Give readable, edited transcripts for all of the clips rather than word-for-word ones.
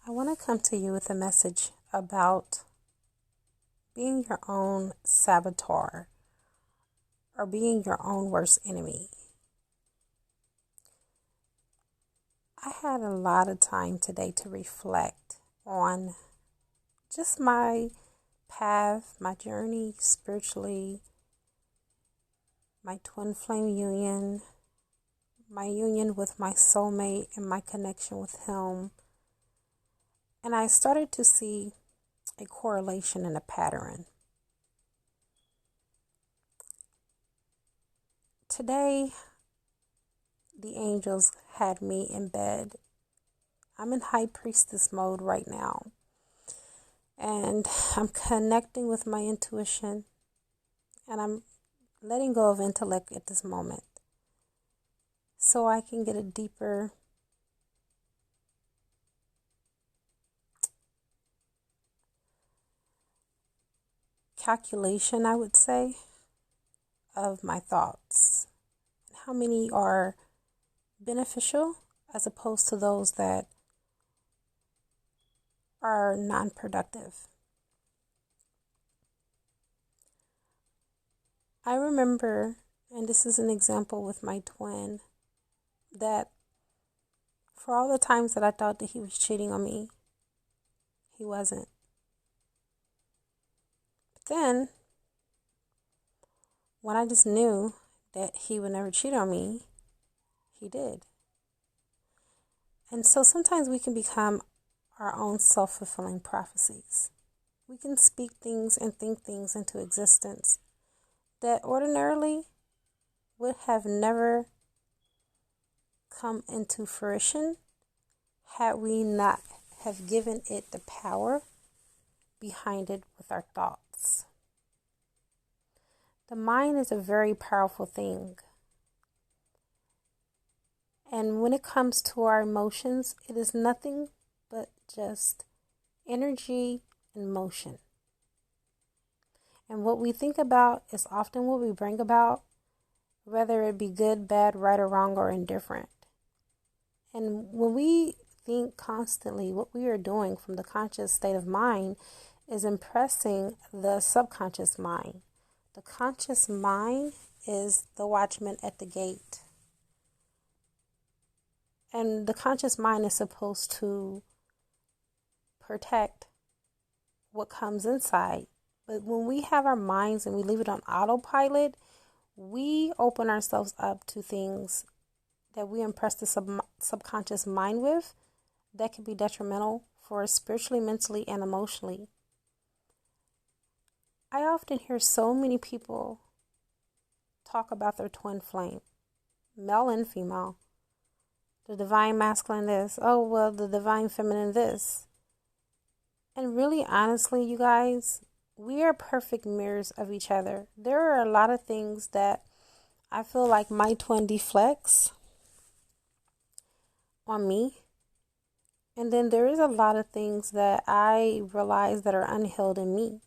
I want to come to you with a message about being your own saboteur or being your own worst enemy. I had a lot of time today to reflect on just my path, my journey spiritually, my twin flame union, my union with my soulmate and my connection with him. And I started to see a correlation and a pattern. Today, the angels had me in bed. I'm in high priestess mode right now. And I'm connecting with my intuition. And I'm letting go of intellect at this moment, so I can get a deeper calculation, I would say, of my thoughts. How many are beneficial as opposed to those that are non-productive. I remember, and this is an example with my twin, that for all the times that I thought that he was cheating on me, he wasn't. But then, when I just knew that he would never cheat on me, he did. And so sometimes we can become our own self-fulfilling prophecies. We can speak things and think things into existence that ordinarily would have never come into fruition had we not have given it the power behind it with our thoughts. The mind is a very powerful thing. And when it comes to our emotions, it is nothing but just energy and motion. And what we think about is often what we bring about, whether it be good, bad, right or wrong, or indifferent. And when we think constantly, what we are doing from the conscious state of mind is impressing the subconscious mind. The conscious mind is the watchman at the gate. And the conscious mind is supposed to protect what comes inside. But when we have our minds and we leave it on autopilot, we open ourselves up to things that we impress the subconscious mind with that can be detrimental for us spiritually, mentally, and emotionally. I often hear so many people talk about their twin flame, male and female. The divine masculine this. Oh, well, the divine feminine this. And really, honestly, you guys, we are perfect mirrors of each other. There are a lot of things that I feel like my twin deflects on me. And then there is a lot of things that I realize that are unhealed in me.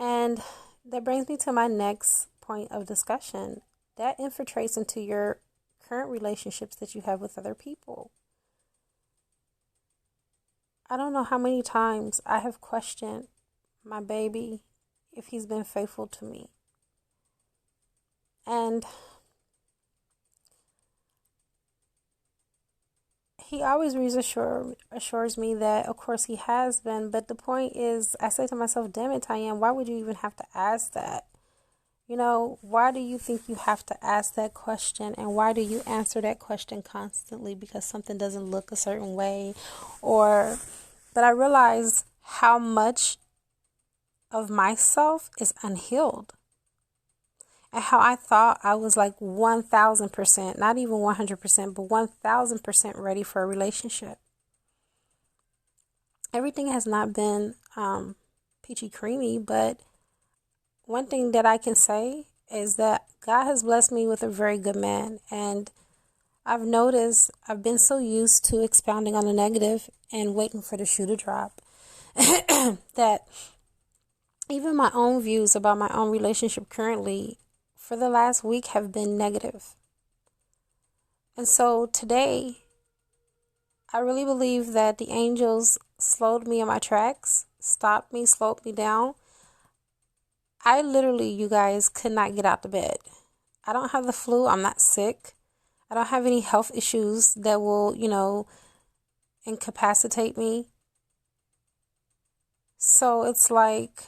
And that brings me to my next point of discussion. That infiltrates into your current relationships that you have with other people. I don't know how many times I have questioned my baby if he's been faithful to me. And he always assures me that, of course, he has been. But the point is, I say to myself, damn it, Tyann, why would you even have to ask that? You know, why do you think you have to ask that question? And why do you answer that question constantly because something doesn't look a certain way? But I realize how much of myself is unhealed. And how I thought I was like 1,000%, not even 100%, but 1,000% ready for a relationship. Everything has not been peachy creamy, but one thing that I can say is that God has blessed me with a very good man. And I've noticed I've been so used to expounding on the negative and waiting for the shoe to drop that even my own views about my own relationship currently for the last week have been negative. And so today, I really believe that the angels slowed me in my tracks, stopped me, slowed me down. I literally, you guys, could not get out of bed. I don't have the flu. I'm not sick. I don't have any health issues that will, incapacitate me. So it's like,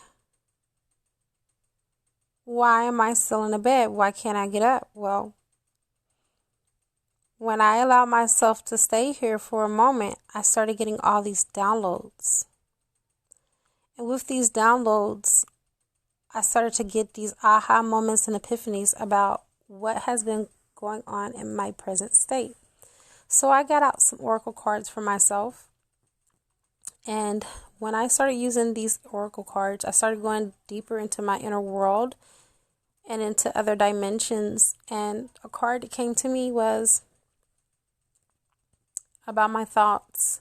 why am I still in the bed? Why can't I get up? Well, when I allowed myself to stay here for a moment, I started getting all these downloads. And with these downloads, I started to get these aha moments and epiphanies about what has been going on in my present state. So I got out some oracle cards for myself. And when I started using these oracle cards, I started going deeper into my inner world and into other dimensions. And a card that came to me was about my thoughts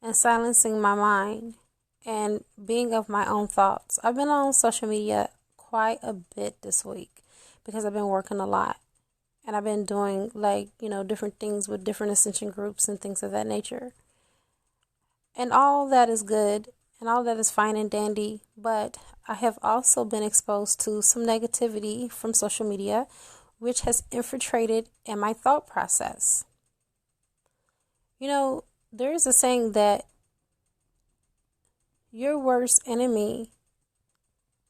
and silencing my mind and being of my own thoughts. I've been on social media quite a bit this week because I've been working a lot. And I've been doing different things with different ascension groups and things of that nature. And all that is good and all that is fine and dandy. But I have also been exposed to some negativity from social media, which has infiltrated in my thought process. There is a saying that your worst enemy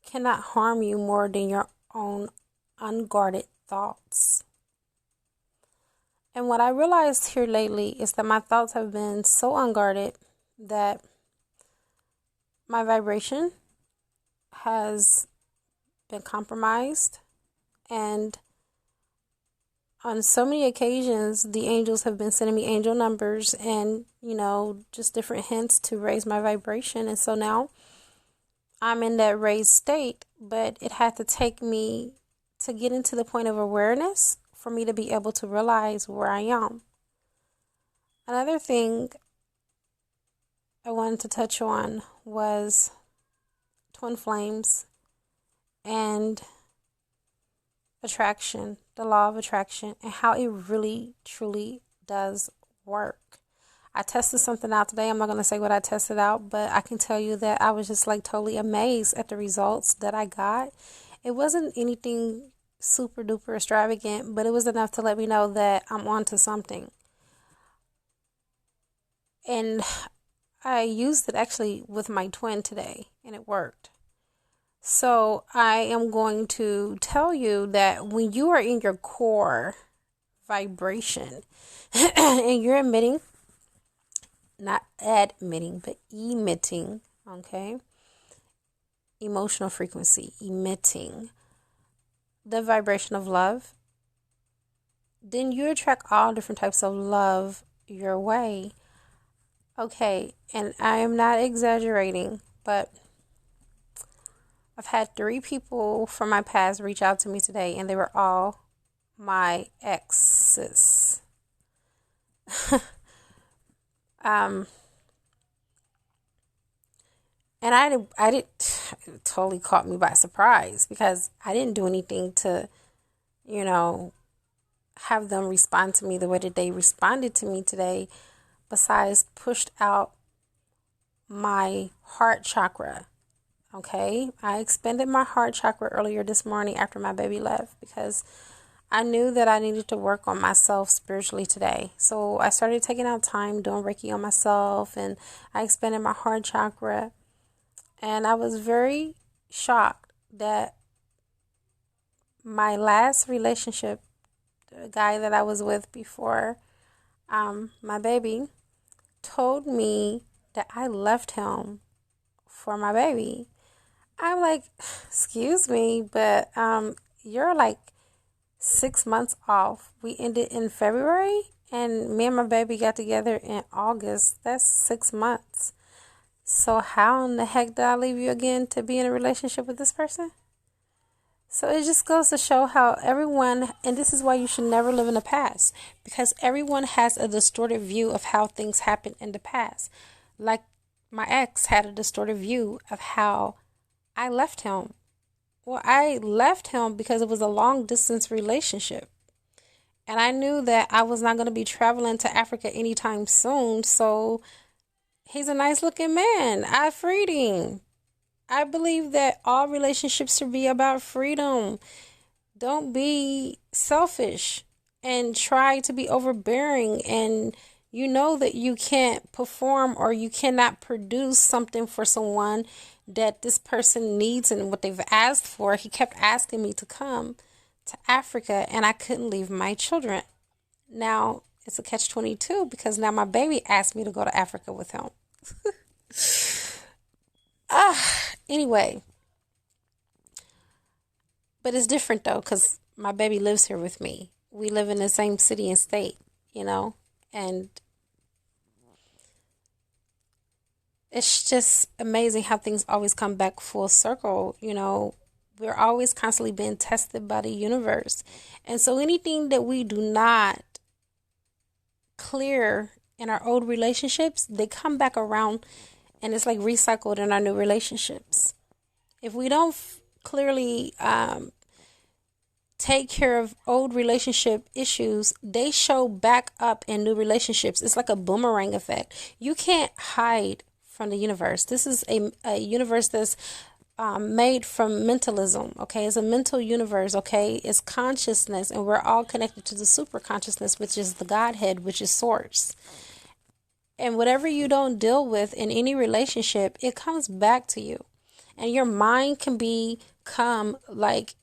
cannot harm you more than your own unguarded thoughts. And what I realized here lately is that my thoughts have been so unguarded that my vibration has been compromised. And on so many occasions, the angels have been sending me angel numbers and, just different hints to raise my vibration. And so now I'm in that raised state, but it had to take me to get into the point of awareness for me to be able to realize where I am. Another thing I wanted to touch on was twin flames and attraction, the law of attraction, and how it really, truly does work. I tested something out today. I'm not going to say what I tested out, but I can tell you that I was just totally amazed at the results that I got. It wasn't anything super duper extravagant, but it was enough to let me know that I'm onto something. And I used it actually with my twin today, and it worked. So I am going to tell you that when you are in your core vibration and you're emitting, not admitting, but emitting, okay? Emotional frequency, emitting the vibration of love, then you attract all different types of love your way. Okay, and I am not exaggerating, but I've had 3 people from my past reach out to me today, and they were all my exes. And it totally caught me by surprise because I didn't do anything to, have them respond to me the way that they responded to me today, besides pushed out my heart chakra. Okay, I expanded my heart chakra earlier this morning after my baby left because I knew that I needed to work on myself spiritually today. So I started taking out time doing Reiki on myself, and I expanded my heart chakra. And I was very shocked that my last relationship, the guy that I was with before my baby, told me that I left him for my baby. I'm like, excuse me, but you're 6 months off. We ended in February, and me and my baby got together in August. That's 6 months. So how in the heck did I leave you again to be in a relationship with this person? So it just goes to show how everyone, and this is why you should never live in the past, because everyone has a distorted view of how things happened in the past. Like my ex had a distorted view of how I left him. Well, I left him because it was a long distance relationship. And I knew that I was not going to be traveling to Africa anytime soon. So he's a nice looking man. I freed him. I believe that all relationships should be about freedom. Don't be selfish and try to be overbearing, and you know that you can't perform or you cannot produce something for someone that this person needs and what they've asked for. He kept asking me to come to Africa, and I couldn't leave my children. Now it's a catch-22 because now my baby asked me to go to Africa with him. Anyway, but it's different though, because my baby lives here with me. We live in the same city and state, and it's just amazing how things always come back full circle. We're always constantly being tested by the universe. And so anything that we do not clear in our old relationships, they come back around and it's like recycled in our new relationships. If we don't clearly take care of old relationship issues, they show back up in new relationships. It's like a boomerang effect. You can't hide from the universe. This is a universe that's made from mentalism, okay? It's a mental universe, okay? It's consciousness, and we're all connected to the super consciousness, which is the Godhead, which is source. And whatever you don't deal with in any relationship, it comes back to you. And your mind can become like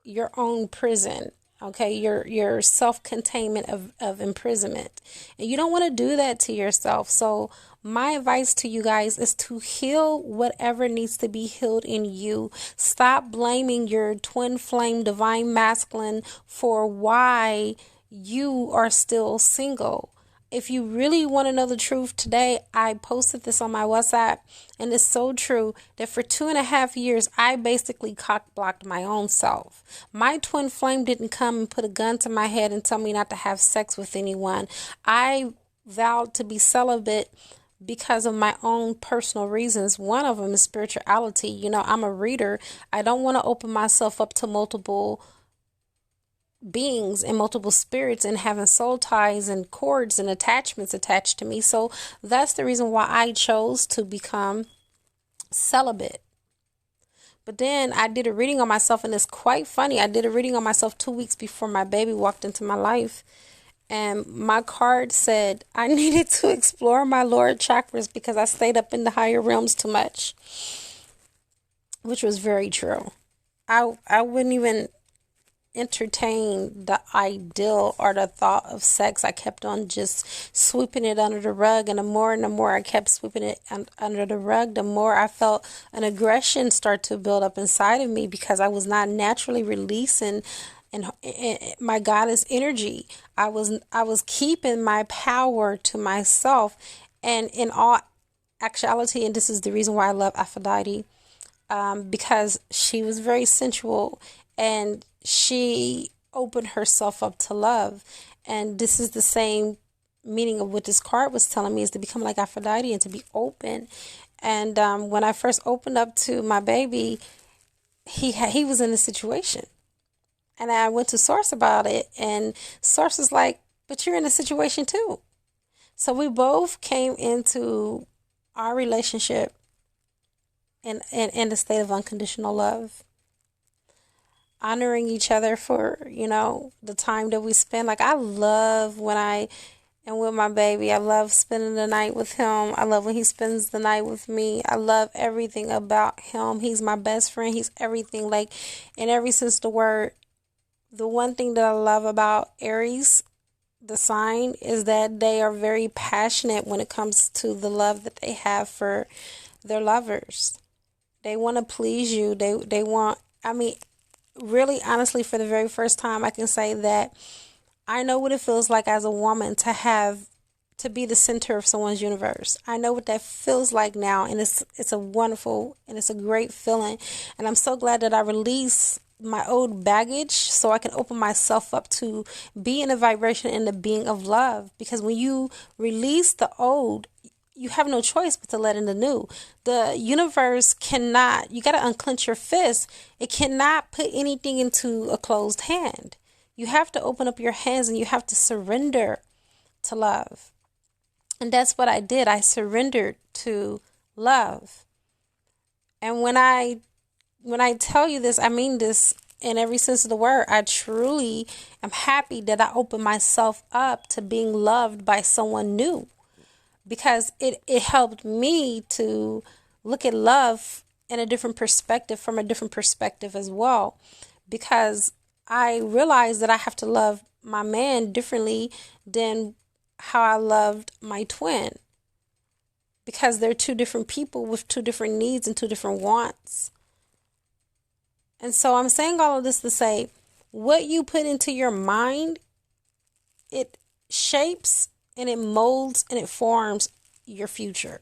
your own prison, okay? Your self-containment of imprisonment. And you don't want to do that to yourself. So my advice to you guys is to heal whatever needs to be healed in you. Stop blaming your twin flame divine masculine for why you are still single. If you really want to know the truth today, I posted this on my WhatsApp, and it's so true that for 2.5 years, I basically cock-blocked my own self. My twin flame didn't come and put a gun to my head and tell me not to have sex with anyone. I vowed to be celibate because of my own personal reasons. One of them is spirituality. I'm a reader. I don't want to open myself up to multiple beings and multiple spirits and having soul ties and chords and attachments attached to me. So that's the reason why I chose to become celibate. But then I did a reading on myself, and it's quite funny. I did a reading on myself 2 weeks before my baby walked into my life. And my card said I needed to explore my lower chakras because I stayed up in the higher realms too much, which was very true. I wouldn't even entertain the ideal or the thought of sex. I kept on just sweeping it under the rug, and the more I kept sweeping it under the rug, the more I felt an aggression start to build up inside of me because I was not naturally releasing and my goddess energy. I was keeping my power to myself, and in all actuality, and this is the reason why I love Aphrodite, because she was very sensual and she opened herself up to love. And this is the same meaning of what this card was telling me, is to become like Aphrodite and to be open. And when I first opened up to my baby, he was in a situation. And I went to Source about it, and Source was like, but you're in a situation too. So we both came into our relationship in the state of unconditional love, honoring each other for, the time that we spend. Like, I love when I am with my baby. I love spending the night with him. I love when he spends the night with me. I love everything about him. He's my best friend. He's everything, like, in every sense of the word. The one thing that I love about Aries, the sign, is that they are very passionate when it comes to the love that they have for their lovers. They want to please you. They want, really, honestly, for the very first time, I can say that I know what it feels like as a woman to be the center of someone's universe. I know what that feels like now, and it's a wonderful and it's a great feeling. And I'm so glad that I released my old baggage so I can open myself up to be in a vibration and the being of love. Because when you release the old, you have no choice but to let in the new. The universe cannot, you got to unclench your fist. It cannot put anything into a closed hand. You have to open up your hands and you have to surrender to love. And that's what I did. I surrendered to love. And when I tell you this, I mean this in every sense of the word. I truly am happy that I opened myself up to being loved by someone new, because it helped me to look at love in a different perspective, from a different perspective as well, because I realized that I have to love my man differently than how I loved my twin, because they're two different people with two different needs and two different wants. And so I'm saying all of this to say, what you put into your mind, it shapes and it molds and it forms your future.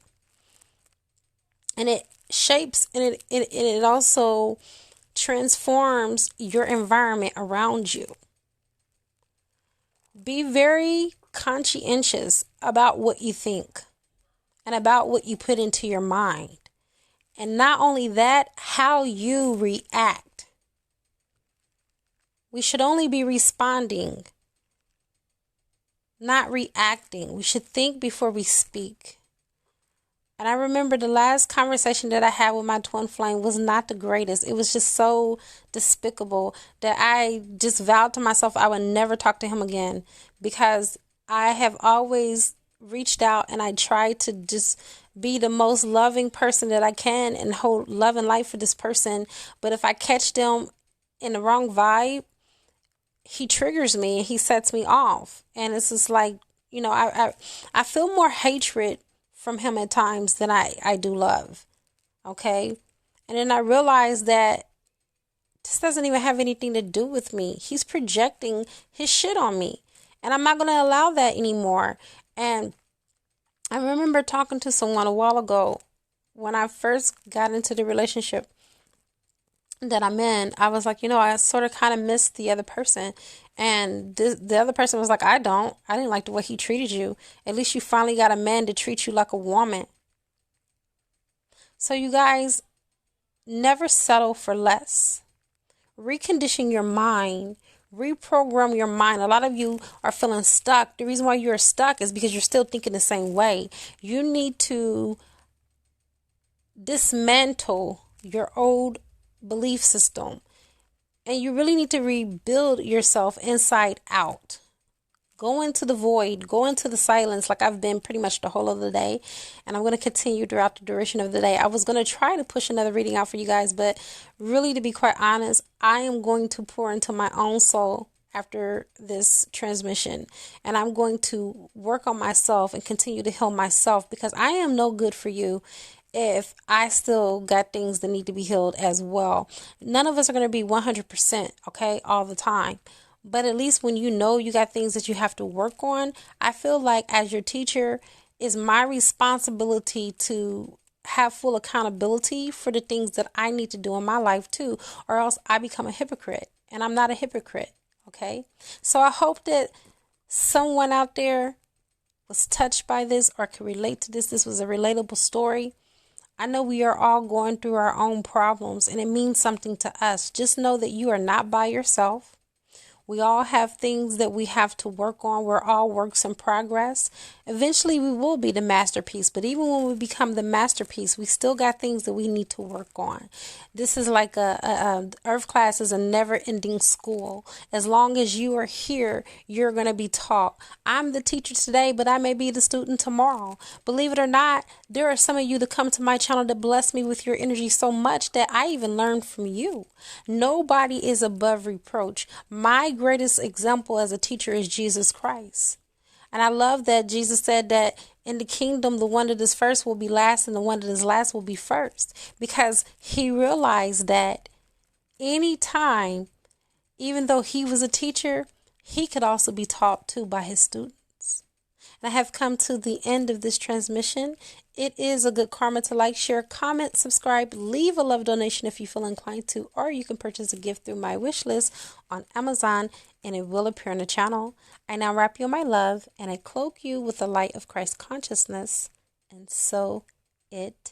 And it shapes and it also transforms your environment around you. Be very conscientious about what you think and about what you put into your mind. And not only that, how you react. We should only be responding, not reacting. We should think before we speak. And I remember the last conversation that I had with my twin flame was not the greatest. It was just so despicable that I just vowed to myself I would never talk to him again, because I have always reached out and I tried to just be the most loving person that I can and hold love and life for this person. But if I catch them in the wrong vibe, he triggers me and he sets me off. And it's just like, I feel more hatred from him at times than I do love. Okay. And then I realized that this doesn't even have anything to do with me. He's projecting his shit on me, and I'm not going to allow that anymore. And I remember talking to someone a while ago when I first got into the relationship that I'm in. I was like, I sort of kind of missed the other person. And the other person was like, I didn't like the way he treated you. At least you finally got a man to treat you like a woman. So you guys, never settle for less. Recondition your mind. Reprogram your mind. A lot of you are feeling stuck. The reason why you're stuck is because you're still thinking the same way. You need to dismantle your old belief system. And you really need to rebuild yourself inside out. Go into the void. Go into the silence like I've been pretty much the whole of the day. And I'm going to continue throughout the duration of the day. I was going to try to push another reading out for you guys. But really, to be quite honest, I am going to pour into my own soul after this transmission. And I'm going to work on myself and continue to heal myself, because I am no good for you if I still got things that need to be healed as well. None of us are going to be 100%, okay, all the time. But at least when you got things that you have to work on, I feel like as your teacher, it's my responsibility to have full accountability for the things that I need to do in my life too, or else I become a hypocrite. And I'm not a hypocrite, okay? So I hope that someone out there was touched by this or could relate to this. This was a relatable story. I know we are all going through our own problems, and it means something to us. Just know that you are not by yourself. We all have things that we have to work on. We're all works in progress. Eventually, we will be the masterpiece. But even when we become the masterpiece, we still got things that we need to work on. This is like Earth class is a never-ending school. As long as you are here, you're going to be taught. I'm the teacher today, but I may be the student tomorrow. Believe it or not, there are some of you that come to my channel that bless me with your energy so much that I even learned from you. Nobody is above reproach. My greatest example as a teacher is Jesus Christ. And I love that Jesus said that in the kingdom, the one that is first will be last and the one that is last will be first. Because he realized that anytime, even though he was a teacher, he could also be taught too by his students. And I have come to the end of this transmission. It is a good karma to like, share, comment, subscribe, leave a love donation if you feel inclined to, or you can purchase a gift through my wish list on Amazon and it will appear on the channel. I now wrap you in my love and I cloak you with the light of Christ consciousness, and so it